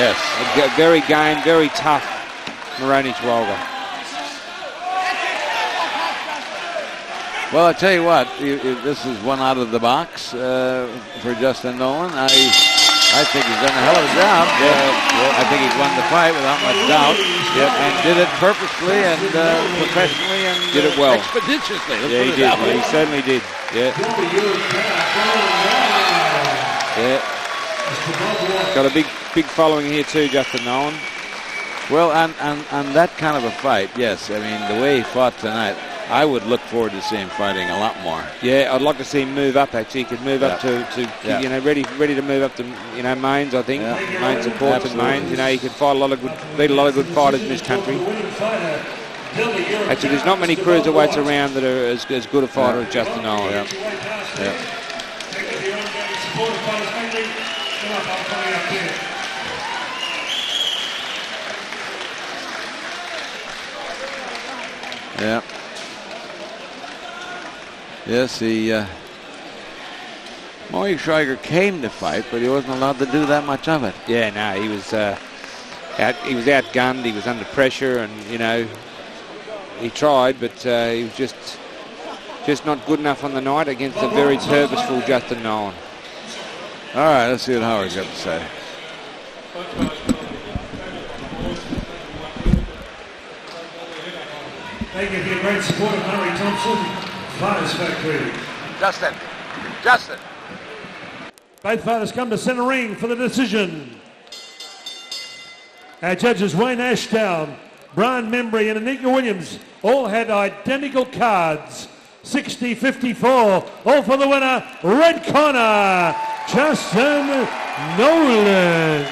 yes. Very game, very tough, Moroni Swagler. Well, I tell you what, this is one out of the box for Justin Nolan. I think he's done a hell of a job. I think he's won the fight without much doubt. And did it purposefully and professionally and did it well. Expeditiously. Yeah, he did. He certainly did. Yeah. Got a big following here too, Justin Nolan. Well, and that kind of a fight, yes. I mean, the way he fought tonight, I would look forward to seeing him fighting a lot more. Yeah, I'd like to see him move up. Actually, he could move up to you know, ready to move up to mains. I think main support and mains. You know, he could fight beat a lot of good fighters in this country. Actually, there's not many cruiserweights around that are as good a fighter as Justin Nolan. Yeah. Yes, Moroni Swagler came to fight, but he wasn't allowed to do that much of it. Yeah, no, he was outgunned. He was under pressure, and you know, he tried, but he was just not good enough on the night against a very purposeful Justin Nolan. All right, let's see what Howard's got to say. Thank you for your great support of Murray Thompson. Fighters Factory. Justin. Both fighters come to centre ring for the decision. Our judges Wayne Ashdown, Brian Membry and Anika Williams all had identical cards. 60-54, all for the winner, red corner, Justin Nolan.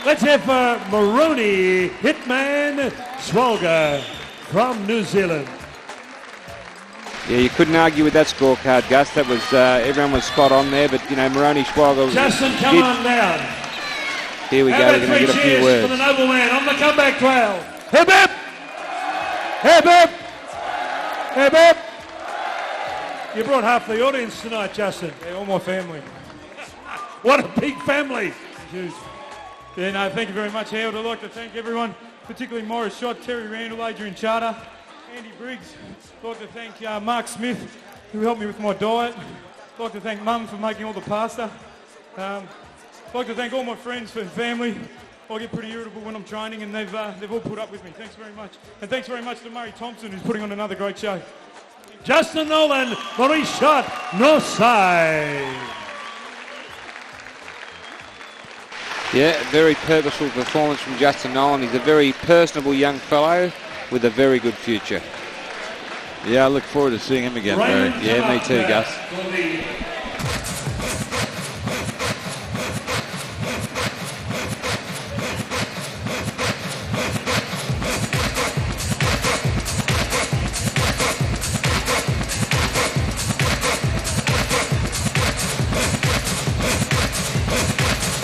Let's have for Moroni Hitman Swalger from New Zealand. Yeah, you couldn't argue with that scorecard, Gus. That was everyone was spot on there, but you know, Moroni Swagler. Justin, come on down. Here we go. We're going to get a few words. For the nobleman on the comeback trail. Hip hip! Hip hip! Hip hip! You brought half the audience tonight, Justin. Yeah, all my family. What a big family. Huge. Yeah, no, thank you very much, Howard. I'd like to thank everyone, particularly Morris Schott, Terry Randall, Adrian Charter, Andy Briggs. I'd like to thank Mark Smith, who helped me with my diet. I'd like to thank Mum for making all the pasta. I'd like to thank all my friends and family. I get pretty irritable when I'm training, and they've all put up with me. Thanks very much. And thanks very much to Murray Thompson, who's putting on another great show. Justin Nolan, Morris Schott, no side. Yeah, very purposeful performance from Justin Nolan. He's a very personable young fellow with a very good future. Yeah, I look forward to seeing him again, Barry. Yeah, me too, Gus.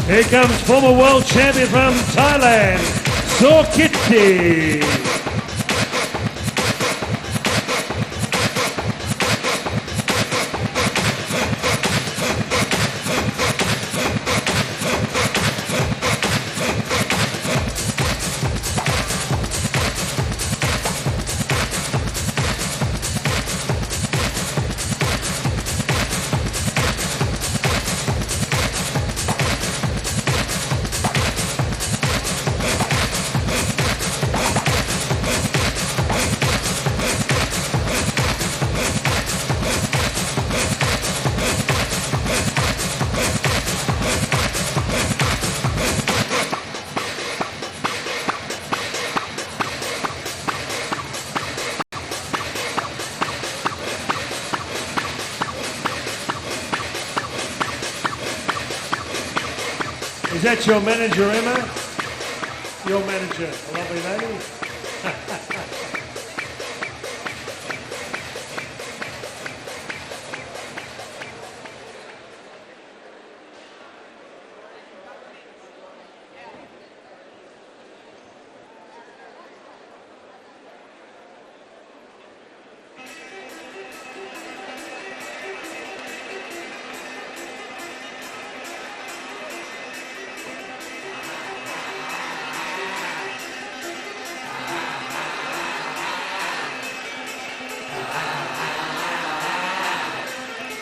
Here comes former world champion from Thailand, Sorkitti. Is that your manager, Emma? Your manager, a lovely lady.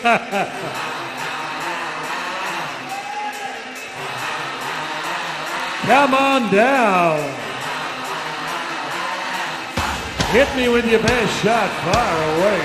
Come on down. Hit me with your best shot far away.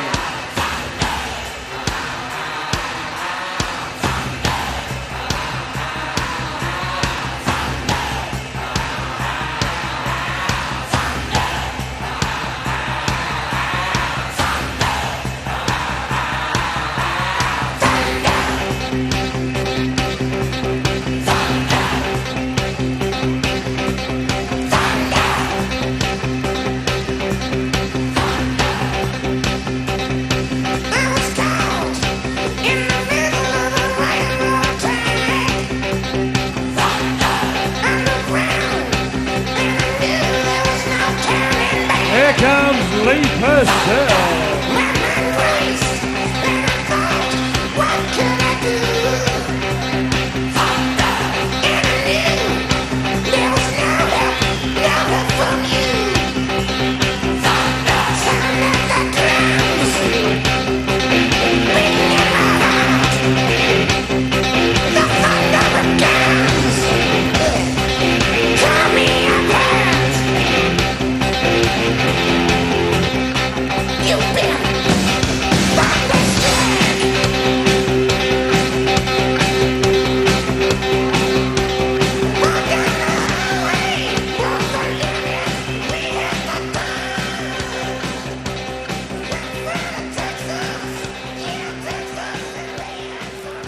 Here comes Leigh Purcell.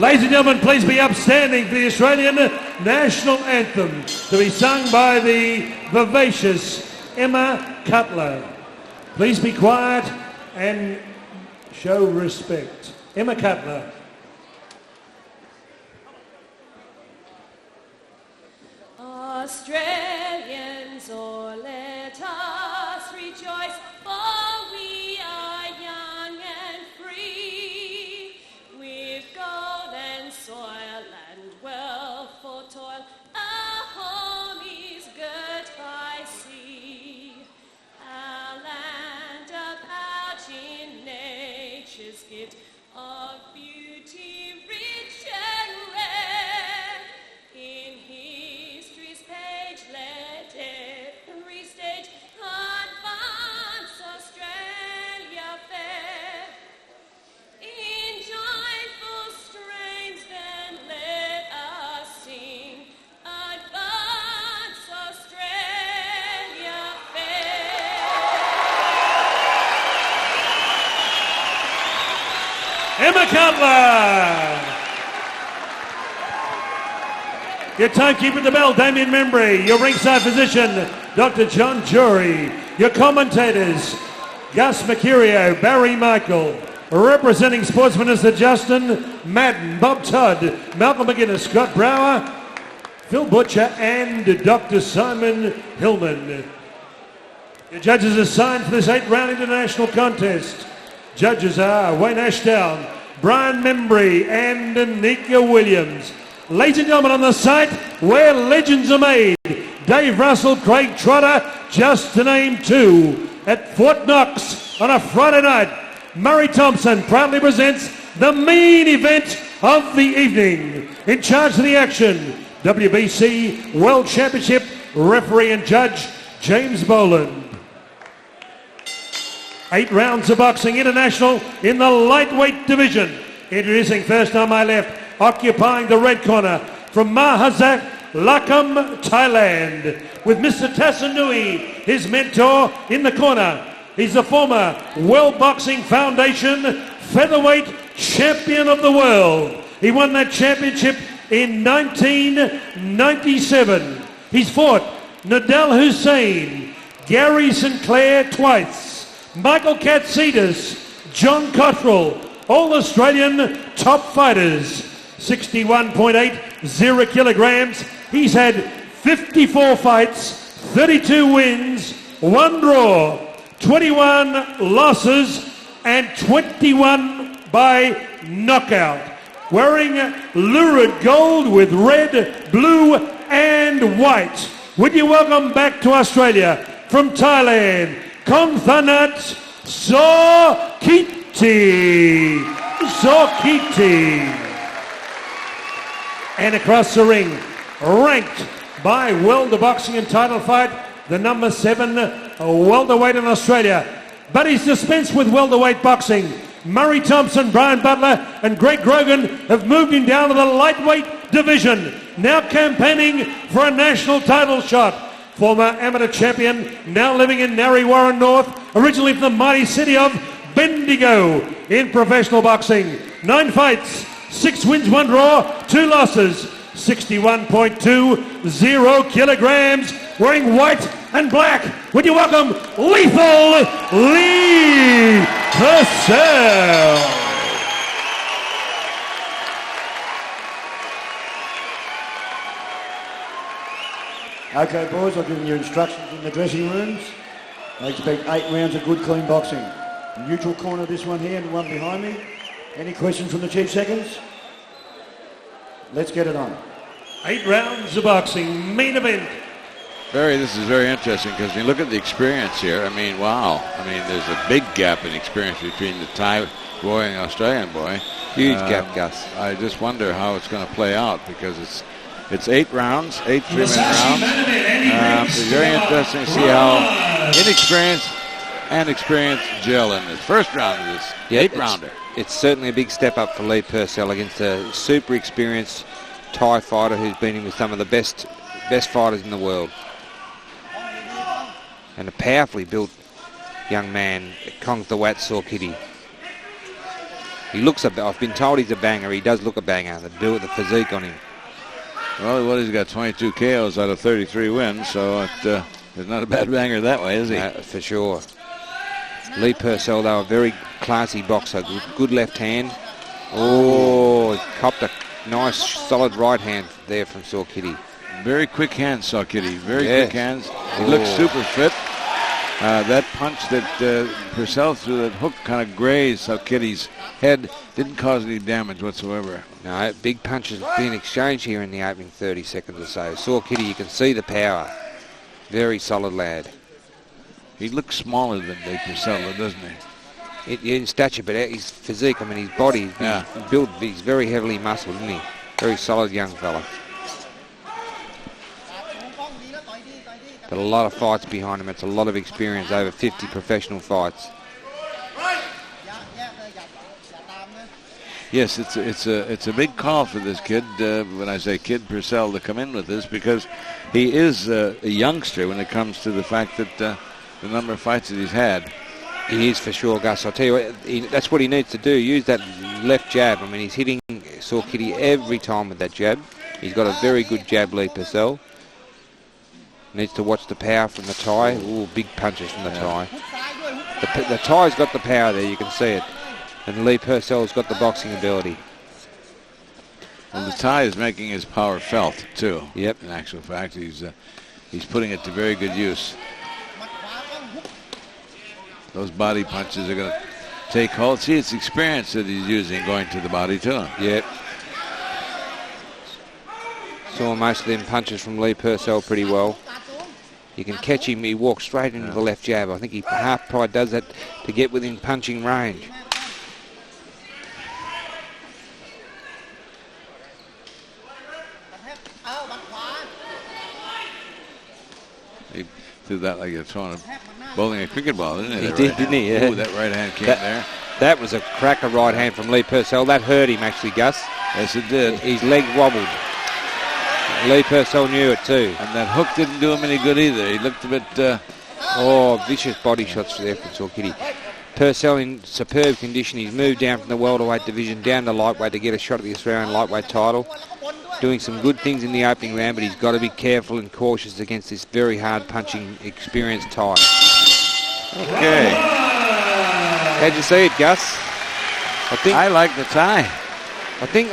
Ladies and gentlemen, please be upstanding for the Australian National Anthem to be sung by the vivacious Emma Cutler. Please be quiet and show respect. Emma Cutler. Australians, oh, let us rejoice, for we are young and free. We've golden soil and wealth for toil, our home is girt by sea. Our land about in nature's gift of beauty rich and rare. In history's page let every stage advance Australia fair. In joyful strains then let us sing, advance Australia fair. Emma Cutler. Your timekeeper at the bell, Damien Membry. Your ringside physician, Dr. John Jury. Your commentators, Gus Mercurio, Barry Michael. Representing Sports Minister Justin Madden, Bob Todd, Malcolm McGuinness, Scott Brower, Phil Butcher, and Dr. Simon Hillman. Your judges assigned for this 8-round international contest. Judges are Wayne Ashdown, Brian Membry, and Anika Williams. Ladies and gentlemen, on the site where legends are made, Dave Russell, Craig Trotter, just to name two. At Fort Knox on a Friday night, Murray Thompson proudly presents the main event of the evening. In charge of the action, WBC World Championship referee and judge, James Boland. 8 rounds of boxing international in the lightweight division. Introducing first on my left, occupying the red corner from Mahazak, Lakam, Thailand, with Mr. Tassanui, his mentor, in the corner. He's the former World Boxing Foundation featherweight champion of the world. He won that championship in 1997. He's fought Nadal Hussein, Gary Sinclair twice, Michael Katsidis, John Cottrell, all Australian top fighters. 61.80 kilograms. He's had 54 fights, 32 wins, 1 draw, 21 losses, and 21 by knockout. Wearing lurid gold with red, blue, and white. Would you welcome back to Australia from Thailand, Kongthawat Sorkitti. Sorkitti. And across the ring, ranked by Welter Boxing and Title Fight, the number 7 welterweight in Australia. But he's dispensed with welterweight boxing. Murray Thompson, Brian Butler and Greg Grogan have moved him down to the lightweight division. Now campaigning for a national title shot. Former amateur champion, now living in Narre Warren North, originally from the mighty city of Bendigo in professional boxing. 9 fights, 6 wins, 1 draw, 2 losses, 61.20 kilograms, wearing white and black. Would you welcome Lethal Leigh Purcell. Okay, boys, I've given you instructions in the dressing rooms. I expect 8 rounds of good, clean boxing. Neutral corner, this one here and the one behind me. Any questions from the Chief Seconds? Let's get it on. 8 rounds of boxing, main event. This is very interesting because when you look at the experience here, I mean, wow. I mean, there's a big gap in experience between the Thai boy and the Australian boy. Huge gap, Gus. I just wonder how it's going to play out because it's 8 rounds, 8 3-minute rounds. It's very interesting to see how inexperienced and experienced gel in this first round of this 8-rounder. It's certainly a big step up for Leigh Purcell against a super experienced Thai fighter who's been in with some of the best fighters in the world. And a powerfully built young man, Kongthawat Sorkitti. He looks I've been told he's a banger. He does look a banger. The physique on him. Well, he's got 22 KOs out of 33 wins, so it's not a bad banger that way, is he? For sure. Leigh Purcell, though, a very classy boxer. Good left hand. Oh, copped a nice, solid right hand there from Sorkitti. Very quick hands, Sorkitti. Very quick hands. He looks super fit. That punch that Purcell threw, that hook kind of grazed Sorkitti's head. Didn't cause any damage whatsoever. No, big punches being exchanged here in the opening 30 seconds or so. Sorkitti, you can see the power. Very solid lad. He looks smaller than Leigh Purcell, doesn't he? In stature, but his physique, I mean, his body, he's built, he's very heavily muscled, isn't he? Very solid young fella. But a lot of fights behind him. It's a lot of experience, over 50 professional fights. Yes, it's a big call for this kid, when I say kid, Purcell, to come in with this, because he is a youngster when it comes to the fact that the number of fights that he's had. He is for sure, Gus. I'll tell you what, that's what he needs to do, use that left jab. I mean, he's hitting Sorkitti every time with that jab. He's got a very good jab, Leigh Purcell. Needs to watch the power from the Thai. Ooh, big punches from the Thai. The Thai's got the power there, you can see it. And Leigh Purcell's got the boxing ability. Well, the Thai is making his power felt, too. Yep. In actual fact, he's putting it to very good use. Those body punches are going to take hold. See, it's experience that he's using going to the body, too. Yep. Saw most of them punches from Leigh Purcell pretty well. You can catch him, he walks straight into the left jab. I think he half pride does that to get within punching range. He threw that like you're throwing bowling a cricket ball, didn't he? He did, didn't he? Yeah. Ooh, that right hand came there. That was a cracker right hand from Leigh Purcell. That hurt him actually, Gus. Yes, it did. His leg wobbled. Leigh Purcell knew it too. And that hook didn't do him any good either. He looked a bit... vicious body shots there from Sorkitti. Purcell in superb condition. He's moved down from the welterweight division down to lightweight to get a shot at the Australian lightweight title. Doing some good things in the opening round, but he's got to be careful and cautious against this very hard punching, experienced Thai. Okay. How'd you see it, Gus? I like the Thai. I think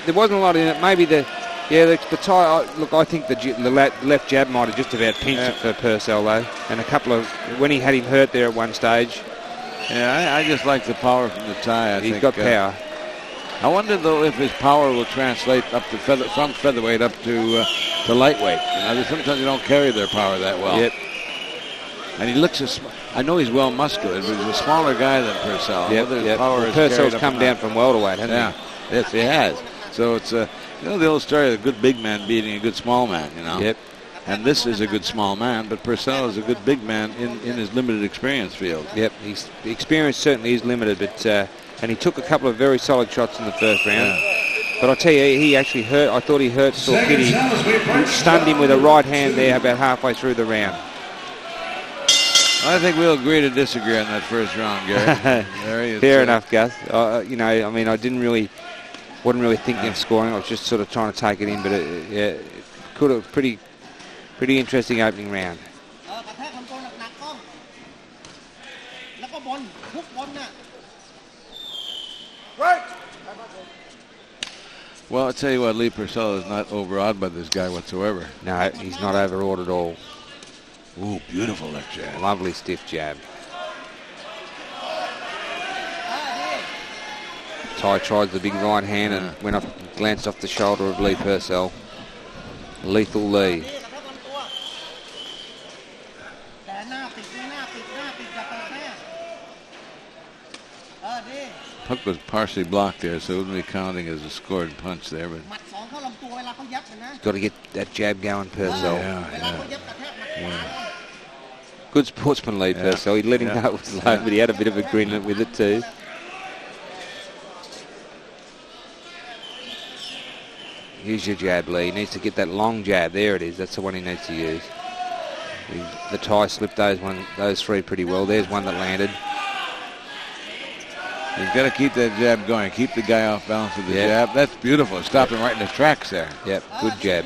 there wasn't a lot in it. Maybe the Thai. Look, I think the left jab might have just about pinched it for Purcell though, and a couple of when he had him hurt there at one stage. Yeah, I just like the power from the Thai. He's got power. I wonder though if his power will translate up to from featherweight up to lightweight. You know, sometimes they don't carry their power that well. Yep. And he looks I know he's well muscular, but he's a smaller guy than Purcell. Yep. Power is Purcell's come down from welterweight, hasn't he? Yes, he has. So it's the old story of a good big man beating a good small man, you know. Yep. And this is a good small man, but Purcell is a good big man in his limited experience field. Yep, his experience certainly is limited, but and he took a couple of very solid shots in the first round. Yeah. But I tell you, he actually hurt. I thought he hurt Sorkitti. Stunned him with a right hand there about halfway through the round. I think we'll agree to disagree on that first round, Gary. Fair enough, Gus. I mean, I wasn't really thinking of scoring. I was just sort of trying to take it in, but it could have pretty interesting opening round. Well, I tell you what, Leigh Purcell is not overawed by this guy whatsoever. No, he's not overawed at all. Ooh, beautiful left jab. Lovely stiff jab. Ty tried the big right hand and went up, glanced off the shoulder of Leigh Purcell. Lethal Leigh. Hook was partially blocked there, so it wouldn't be counting as a scored punch there. But Got to get that jab going, Purcell. Yeah. Good sportsman, Leigh Purcell. He let him know it was low, but he had a bit of a grin with it too. Here's your jab, Leigh. He needs to get that long jab. There it is. That's the one he needs to use. The Thai slipped those three pretty well. There's one that landed. He's got to keep that jab going. Keep the guy off balance with the jab. That's beautiful. Stopped him right in his tracks there. Yep, good jab.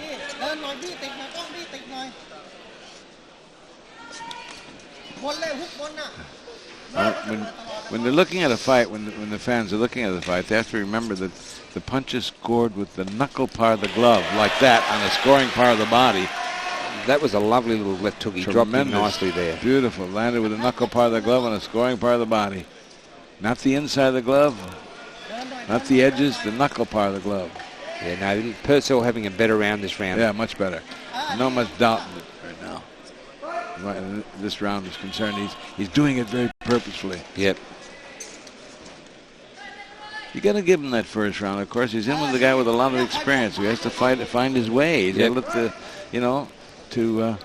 When they're looking at a fight, when the fans are looking at the fight, they have to remember that the punch is scored with the knuckle part of the glove, like that, on the scoring part of the body. That was a lovely little left hook. He dropped him nicely there. Beautiful. Landed with the knuckle part of the glove on the scoring part of the body. Not the inside of the glove, not the edges, the knuckle part of the glove. Yeah, no, Purcell having a better round this round. Yeah, much better. No much doubt in it right now. Right, this round is concerned. He's doing it very purposefully. Yep. You got to give him that first round. Of course, he's in with a guy with a lot of experience who has to fight to find his way. He's got to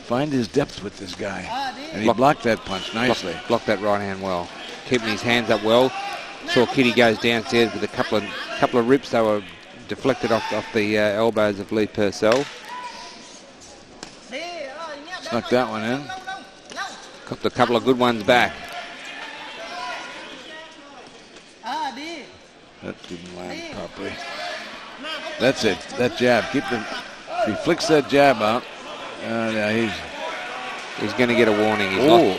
find his depth with this guy. And he blocked that punch nicely. Blocked that right hand well. Keeping his hands up well. Sorkitti goes downstairs with a couple of rips. They were deflected off the elbows of Leigh Purcell. Snuck that one in. Got a couple of good ones back. That didn't land properly. That's it. That jab. If he flicks that jab out, he's going to get a warning.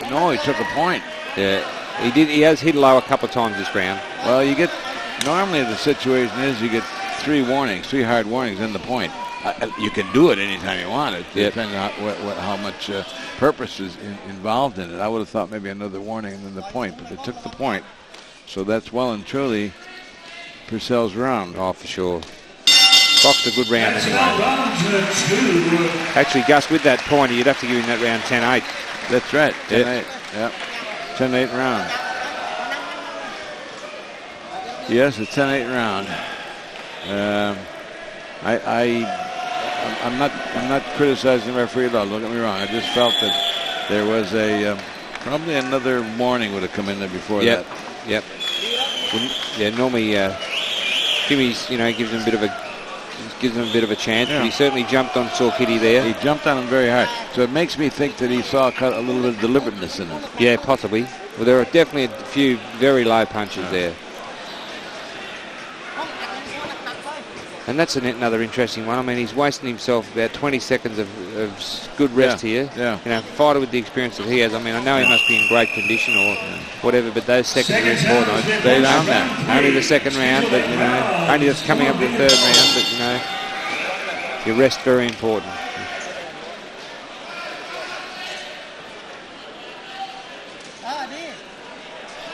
No, he took a point. Yeah, he did. He has hit low a couple of times this round. Well, normally the situation is you get three hard warnings in the point. You can do it anytime you want. It depends on how much purpose is involved in it. I would have thought maybe another warning and then the point, but they took the point. So that's well and truly Purcell's round. Oh, for sure. Boxed a good round anyway. Actually, Gus, with that point, you'd have to give him that round 10-8. That's right, 10-8. Yep, 10-8 round. Yes, a 10-8 round. I'm not criticizing the referee at all. Don't get me wrong. I just felt that there was probably another warning would have come in there before that. Yep. Yeah, normally Jimmy's, gives him a bit of a chance, but he certainly jumped on Sorkitti there. He jumped on him very hard. So it makes me think that he saw a little bit of deliberateness in it. Yeah, possibly. Well, there are definitely a few very low punches there. And that's another interesting one. I mean, he's wasting himself about 20 seconds of good rest here. Yeah. Fighter with the experience that he has. I mean, I know he must be in great condition or whatever, but those seconds are important. Stay down there. Only the second round, but, only that's coming up the third round, but, your rest very important.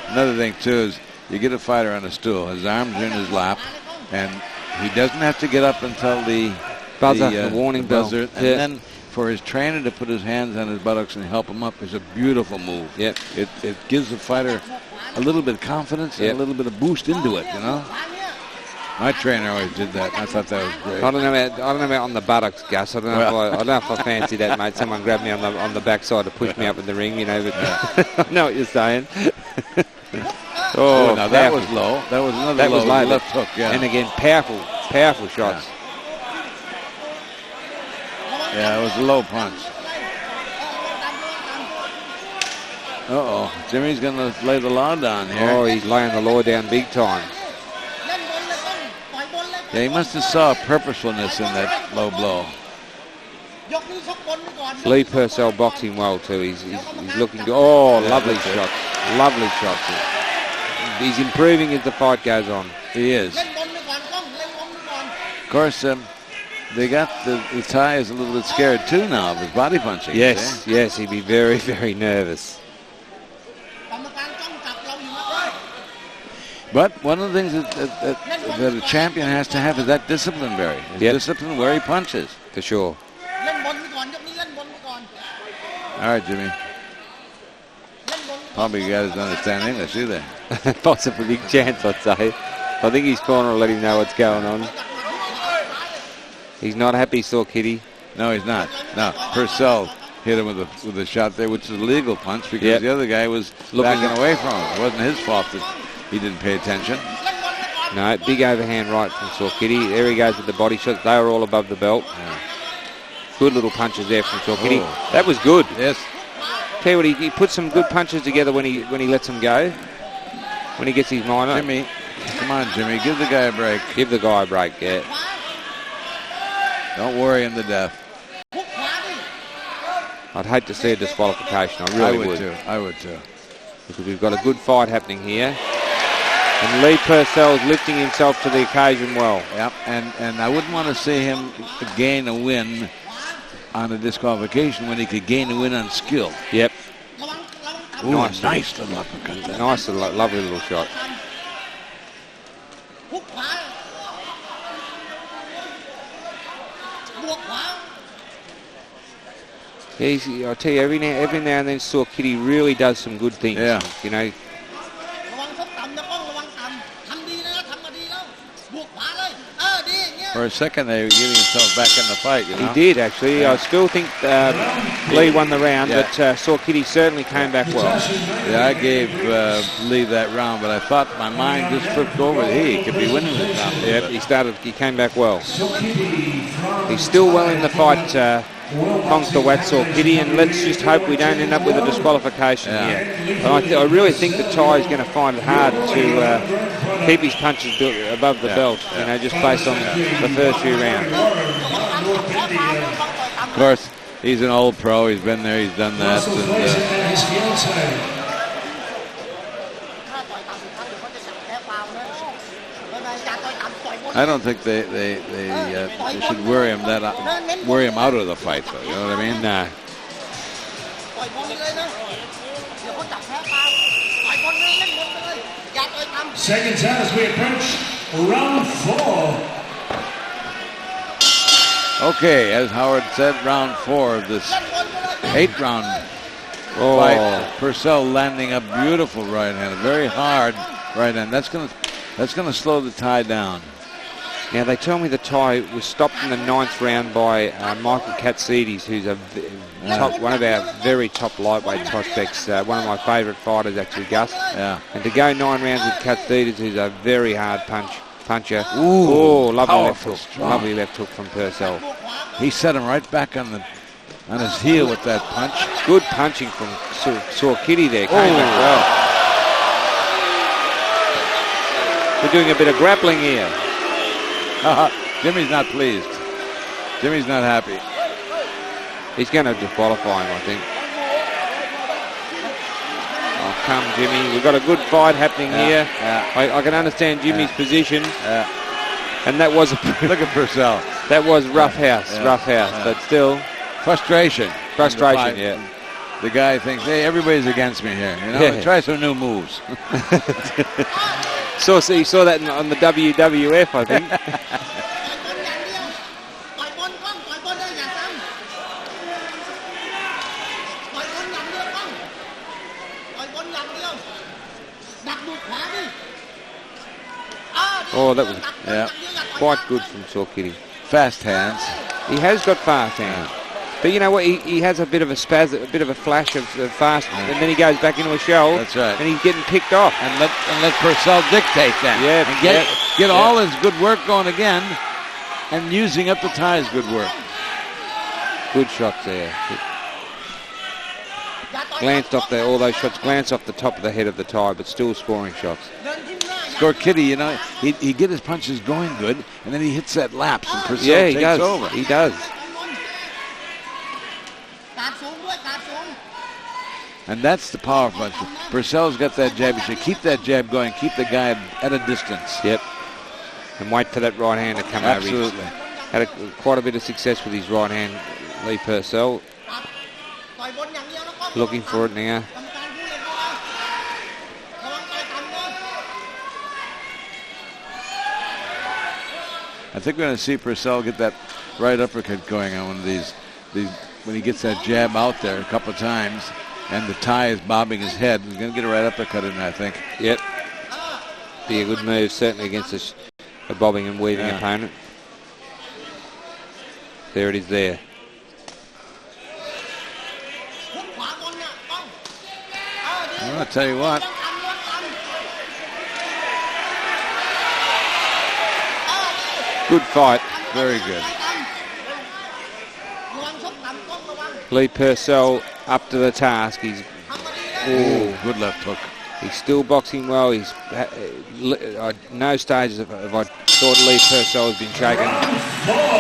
Another thing, too, is you get a fighter on a stool. His arms are in his lap, and he doesn't have to get up until the buzzer, the warning buzzer, bell. and then for his trainer to put his hands on his buttocks and help him up is a beautiful move. Yep. It gives the fighter a little bit of confidence and a little bit of boost into it, you know. My trainer always did that. I thought that was great. I don't know about on the buttocks, Gus. I don't know if I fancy that, mate. Someone grabbed me on the backside to push me up in the ring, you know. But I know what you're saying. Oh, now that was low. That was another low left hook. Yeah. And again, powerful shots. Yeah, it was a low punch. Uh-oh. Jimmy's going to lay the law down here. Oh, he's laying the law down big time. Yeah, he must have saw purposefulness in that low blow. Leigh Purcell boxing well too. He's looking good. Oh, lovely shots. Lovely shots. He's improving as the fight goes on. He is. Of course, they got the Thai is a little bit scared too now of his body punching. Yes, yes, he'd be very, very nervous. But one of the things that a champion has to have is that discipline, Barry. Discipline where he punches. For sure. All right, Jimmy. Probably guys understand English, do they? Possibly big chance, I'd say. I think his corner will let him know what's going on. He's not happy, Sorkitti. No, he's not. No, Purcell hit him with a shot there, which is a legal punch because the other guy was backing away from him. It wasn't his fault that he didn't pay attention. No, big overhand right from Sorkitti. There he goes with the body shots. They were all above the belt. Yeah. Good little punches there from Sorkitti. Oh. That was good. Yes. Tell you what, he puts some good punches together when he lets them go. When he gets his mind up. Jimmy, come on, Jimmy, give the guy a break. Give the guy a break, yeah. Don't worry him to death. I'd hate to see a disqualification. I really would. I would too. Because we've got a good fight happening here. And Leigh Purcell's lifting himself to the occasion well. Yep, and I wouldn't want to see him gain a win on a disqualification when he could gain a win on skill. Yep. Ooh, nice little uppercut. Nice, lovely little shot. Yeah, I tell you, every now and then Sorkitti really does some good things. Yeah. You know. For a second, they were giving himself back in the fight. You know? He did, actually. Yeah. I still think Leigh won the round, but Sorkitti certainly came back well. Yeah, I gave Leigh that round, but I thought my mind just flipped over. He could be winning this round. Yep, he came back well. He's still well in the fight, Kongthawat Sorkitti, and let's just hope we don't end up with a disqualification here. I really think the Thai is going to find it hard to keep his punches above the belt, you know, just based on the first few rounds. Of course, he's an old pro. He's been there. He's done that. I don't think they should worry him out of the fight, though. You know what I mean? Nah. Seconds out as we approach round 4. Okay, as Howard said, round 4 of this 8-round fight. Purcell landing a beautiful right hand, a very hard right hand. That's gonna slow the Thai down. Now, they tell me the Thai was stopped in the 9th round by Michael Katsides, who's one of our very top lightweight prospects, one of my favourite fighters, actually, Gus. Yeah. And to go 9 rounds with Katsides, who's a very hard puncher. Ooh, lovely left hook. Lovely left hook from Purcell. He set him right back on his heel with that punch. Good punching from Sorkitti there. Came back well. We're doing a bit of grappling here. Jimmy's not pleased. Jimmy's not happy. He's going to disqualify him, I think. Oh, come, Jimmy. We've got a good fight happening here. Yeah. I can understand Jimmy's position. And that was look at Purcell. That was rough house, but still. Frustration, yeah. The guy thinks, hey, everybody's against me here. You know, try some new moves. So you saw that on the WWF, I think. Oh, that was Yeah. quite good from Sorkitti. Fast hands. He has got fast hands. But you know what? He has a bit of a spaz, a bit of a flash of fast, and then he goes back into a shell. That's right. And he's getting picked off. And let Purcell dictate that. Yeah, And get all his good work going again, and using up the Thai's good work. Good shots there. Glanced off there, all those shots glanced off the top of the head of the Thai, but still scoring shots. Sorkitti, you know, he get his punches going good, and then he hits that lapse, and Purcell Yeah, he takes does. over. He does. And that's the power punch. Purcell's got that jab. You should keep that jab going. Keep the guy at a distance. Yep. And wait for that right hand to come over. Absolutely. Had quite a bit of success with his right hand, Leigh Purcell. Looking for it now. I think we're going to see Purcell get that right uppercut going on one of these when he gets that jab out there a couple of times, and the Thai is bobbing his head. He's going to get a right uppercut in there, I think. Yep. Be a good move, certainly against a bobbing and weaving opponent. There it is there. Well, I'll tell you what. Good fight. Very good. Leigh Purcell up to the task. He's Good left hook. He's still boxing well. He's no stages of I thought Leigh Purcell has been shaken.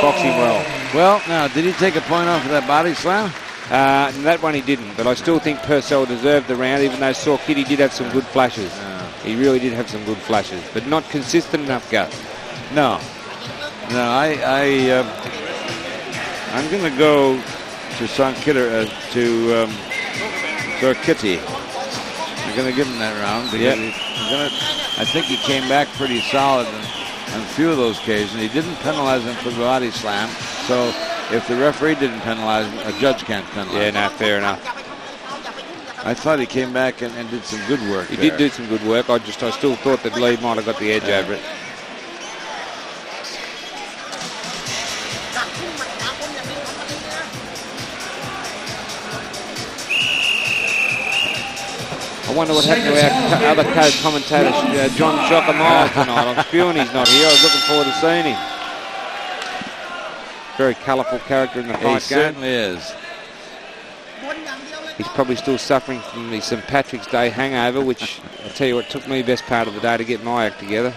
Boxing well. Well, now, did he take a point off of that body slam? That one he didn't, but I still think Purcell deserved the round, even though Sorkitti did have some good flashes. He really did have some good flashes, but not consistent enough, Gus. No. No, I'm going to go to Sorkitti. I'm going to give him that round because I think he came back pretty solid on a few of those occasions. He didn't penalize him for the body slam, so if the referee didn't penalize him, a judge can't penalize him. Yeah, no, fair enough. I thought he came back and did some good work. He did do some good work. I still thought that Leigh might have got the edge over it. I wonder what happened to our other co-commentator, John Shokamile, tonight. I'm spewing he's not here. I was looking forward to seeing him. Very colourful character in the fight game. He certainly is. He's probably still suffering from the St. Patrick's Day hangover, which, I tell you what, took me the best part of the day to get my act together.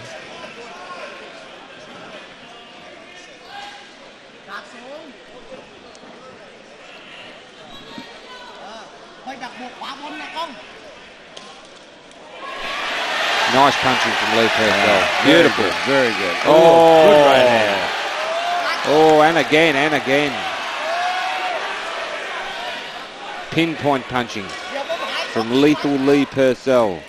Nice punching from Leigh Purcell. Beautiful. Very good. Oh, good right hand. Oh, and again. Pinpoint punching from lethal Leigh Purcell.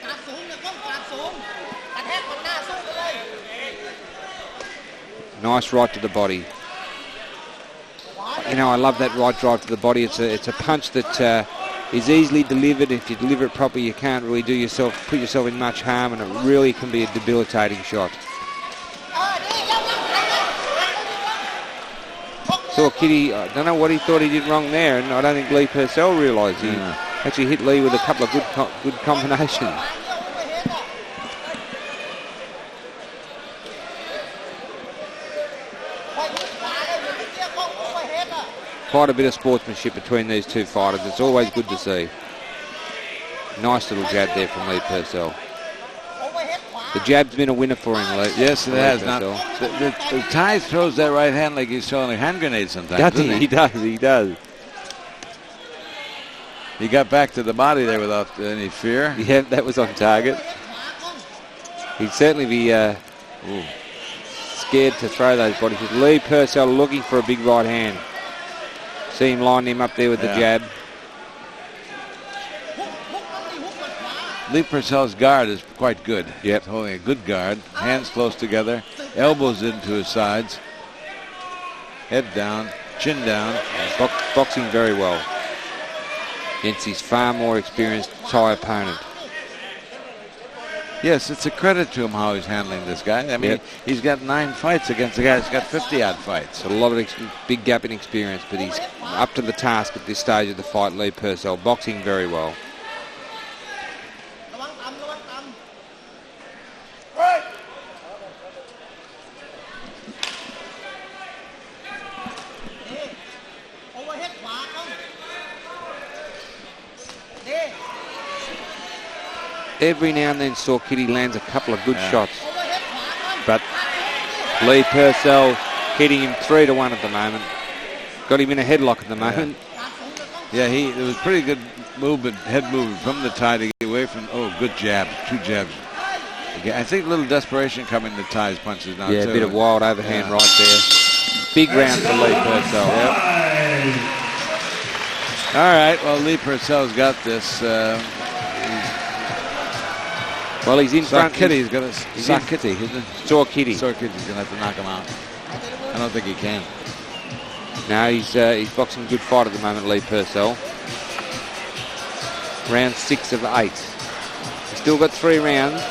Nice right to the body. You know, I love that right drive to the body. It's a punch that is easily delivered. If you deliver it properly, you can't really put yourself in much harm, and it really can be a debilitating shot. Sorkitti, I don't know what he thought he did wrong there, and I don't think Leigh Purcell realised he actually hit Leigh with a couple of good combinations. Quite a bit of sportsmanship between these two fighters. It's always good to see. Nice little jab there from Leigh Purcell. The jab's been a winner for him, Leigh. Yes, it has. Now, the Thai throws that right hand like he's throwing a hand grenade sometimes, doesn't he? He does. He got back to the body there without any fear. Yeah, that was on target. He'd certainly be scared to throw those bodies. Leigh Purcell looking for a big right hand. See him lining him up there with the jab. Leigh Purcell's guard is quite good. Yep. He's holding a good guard. Hands close together. Elbows into his sides. Head down. Chin down. Boxing very well against his far more experienced Thai opponent. Yes, it's a credit to him how he's handling this guy. I mean, he's got 9 fights against a guy that's got 50-odd fights. A lot of big gap in experience, but he's up to the task at this stage of the fight, Leigh Purcell, boxing very well. Every now and then Sorkitti lands a couple of good shots. But Leigh Purcell hitting him 3-1 at the moment. Got him in a headlock at the moment. Yeah, it was pretty good movement, head movement from the Thai to get away from, good jab, 2 jabs. I think a little desperation coming to Thai's punches now, too. A bit of wild overhand right there. Big round for Leigh Purcell. All right, well, Leigh Purcell's got this. Well, he's in front. Sorkitti's going to... Sorkitti's going to have to knock him out. I don't think he can. No, he's boxing a good fight at the moment, Leigh Purcell. Round 6 of 8. He's still got 3 rounds.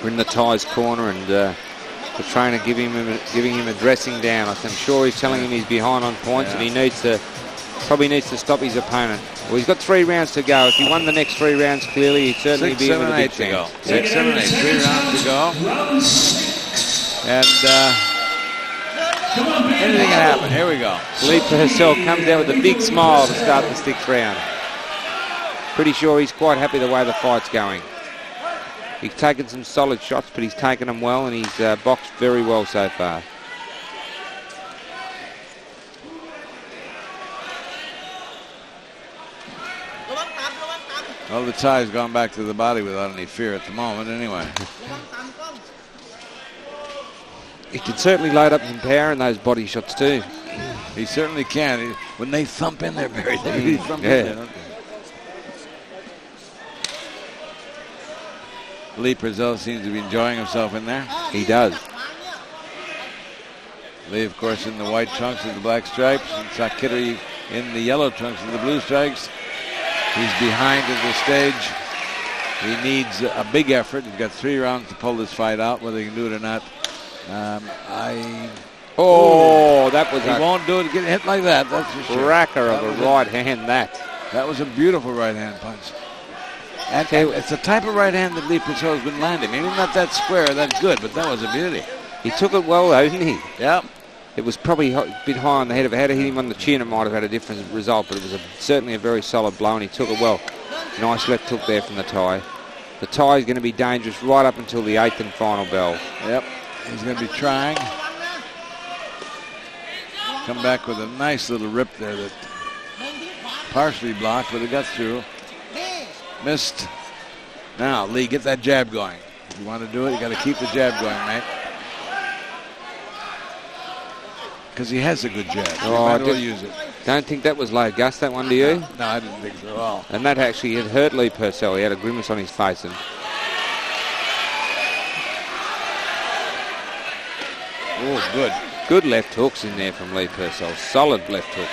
We're in the Thai's corner, and the trainer giving him a dressing down. I'm sure he's telling him he's behind on points, and he probably needs to stop his opponent. Well, he's got 3 rounds to go. If he won the next 3 rounds clearly, he'd certainly be in with a big chance. 6, 7, 8, 3 rounds to go. And anything can happen. Here we go. Leigh Purcell comes out with a big smile to start the 6th round. Pretty sure he's quite happy the way the fight's going. He's taken some solid shots, but he's taken them well, and he's boxed very well so far. Well, the Thai's gone back to the body without any fear at the moment anyway. He can certainly load up some power in those body shots too. He certainly can. When they thump in there, Barry, they really thump in there, don't they? Leigh Purcell seems to be enjoying himself in there. He does. Leigh, of course, in the white trunks with the black stripes, and Sorkitti in the yellow trunks with the blue stripes. He's behind at this stage. He needs a big effort. He's got 3 rounds to pull this fight out, whether he can do it or not. That was he won't do it. Get hit like that. That's for sure. Cracker of a right hand. That was a beautiful right hand punch. And it's the type of right hand that Leigh Purcell has been landing. Maybe not that square, that good, but that was a beauty. He took it well, though, didn't he? Yep. It was probably a bit high on the head. If it had hit him on the chin, it might have had a different result, but it was certainly a very solid blow, and he took it well. Nice left hook there from the Thai. The Thai is going to be dangerous right up until the 8th and final bell. Yep. He's going to be trying. Come back with a nice little rip there that partially blocked, but it got through. Missed. Now, Leigh, get that jab going. If you want to do it, you got to keep the jab going, mate. Because he has a good jab. I will use it. Don't think that was low gust, that one, do you? No, I didn't think so at all. And that actually had hurt Leigh Purcell. He had a grimace on his face. And good. Good left hooks in there from Leigh Purcell. Solid left hooks.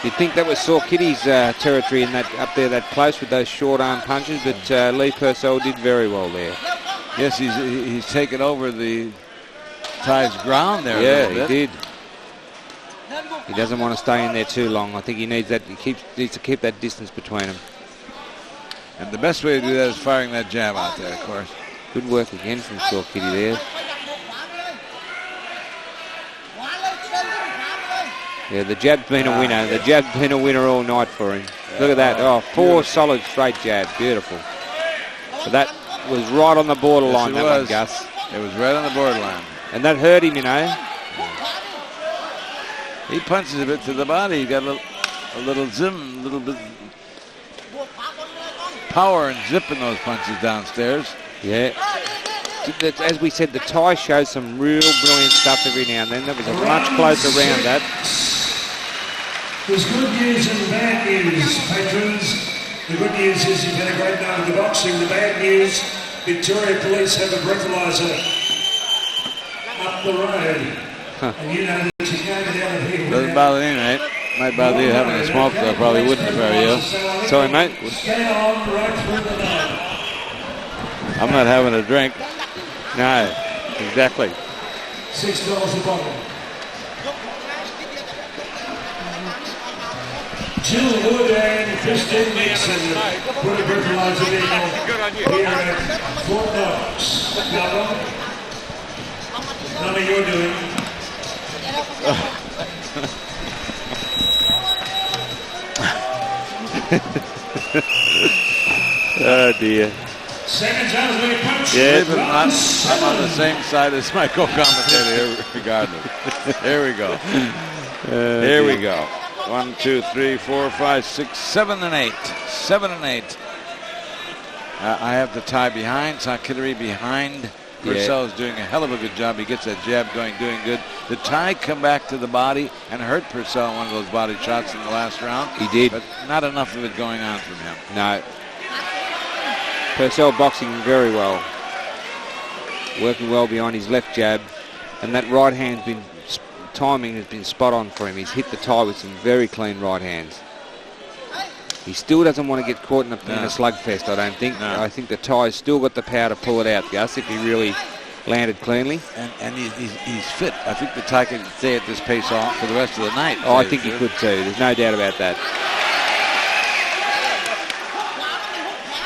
You'd think that was Sorkitti's territory in that up there that close with those short arm punches, but Leigh Purcell did very well there. Yes, he's taken over the Thai's ground there. Yeah, he did. He doesn't want to stay in there too long. I think he needs that. Needs to keep that distance between them. And the best way to do that is firing that jab out there, of course. Good work again from Sorkitti there. Yeah, the jab's been a winner. The jab's been a winner all night for him. Look at that. Oh, 4 solid straight jabs. Beautiful. So that was right on the borderline, that one, Gus. It was right on the borderline. And that hurt him, you know. He punches a bit to the body. He got a little zim, a little bit power and zip in those punches downstairs. Yeah. As we said, the Thai shows some real brilliant stuff every now and then. That was a much closer round, that. There's good news and bad news, patrons. The good news is you've had a great night of the boxing. The bad news, Victoria Police have a breathalyzer up the road. And you know that you can't get out of here. Doesn't bother me, mate. Might bother you having a smoke, though. Probably wouldn't if I were you. Sorry, mate. Stay on right through the night. I'm not having a drink. No, exactly. $6 a bottle. Jill Wood and Christine Nixon put a breathalyzer vehicle here at Fort Knox. None of you're doing. Oh, dear. Second time we punch. Yeah, believe it or not, I'm on the same side as my co-commentator here, regardless. Here we go. Here we go. 1, 2, 3, 4, 5, 6, 7, and 8. 7 and 8. I have the tie behind. Sorkitti behind. Purcell's doing a hell of a good job. He gets that jab going, doing good. The tie come back to the body and hurt Purcell one of those body shots in the last round. He did. But not enough of it going on from him. No. Purcell boxing very well. Working well behind his left jab. And that right hand's been, timing has been spot on for him. He's hit the tie with some very clean right hands. He still doesn't want to get caught in a slugfest, I don't think. No. I think the tie's still got the power to pull it out, Gus, if he really landed cleanly. And he's fit. I think the tie can stay at this pace on for the rest of the night. Oh, I think he could too. There's no doubt about that.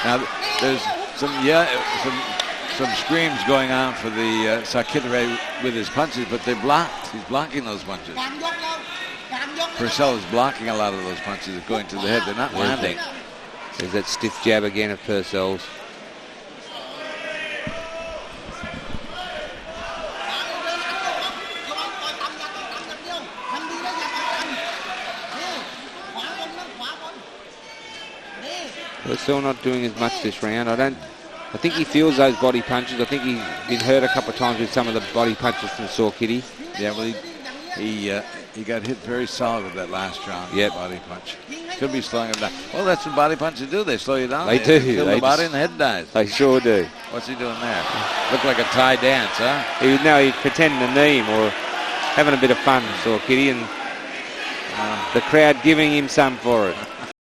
Now, there's some screams going on for the Sorkitti with his punches, but they're blocked. He's blocking those punches. Purcell is blocking a lot of those punches going to the head. They're not landing. There's that stiff jab again of Purcell's. Purcell not doing as much this round. I think he feels those body punches. I think he's been hurt a couple of times with some of the body punches from Sorkitti. Yeah, well, he got hit very solid with that last round. Yep. Body punch. Could be slowing him down. Well, that's what body punches do. They slow you down. They do. Kill They the body just- and the head dies. They sure do. What's he doing there? Looked like a Thai dance, huh? He's pretending to knee him or having a bit of fun, Sorkitti, and the crowd giving him some for it.